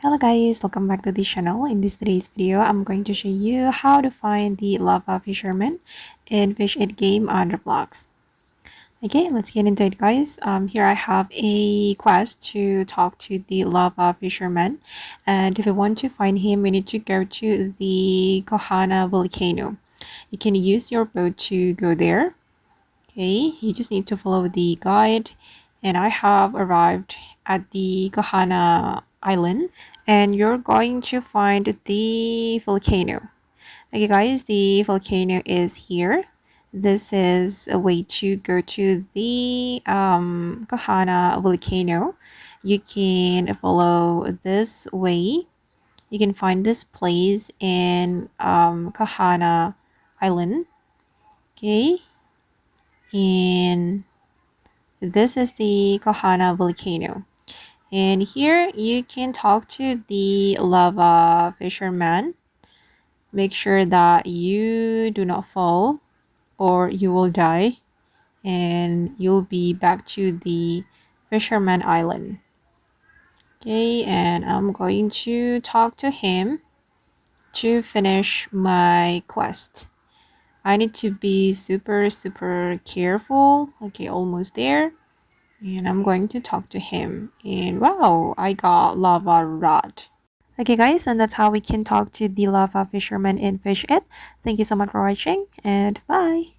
Hello guys, welcome back to the channel. In today's video, I'm going to show you how to find the Lava Fisherman in Fish It game on Roblox. Okay, let's get into it guys. Here I have a quest to talk to the Lava Fisherman, and if you want to find him, we need to go to the Kohana Volcano. You can use your boat to go there. Okay, you just need to follow the guide, and I have arrived at the Kohana Island, and you're going to find the volcano. Okay, guys, the volcano is here. This is a way to go to the Kohana volcano. You can follow this way. You can find this place in Kohana Island. Okay, and this is the Kohana volcano. And here you can talk to the lava fisherman. Make sure that you do not fall or you will die and you'll be back to the fisherman island. Okay, and I'm going to talk to him to finish my quest. I need to be super careful. Okay, almost there. And I'm going to talk to him. And wow, I got lava rod. Okay guys, and that's how we can talk to the lava fisherman in Fish It. Thank you so much for watching and bye.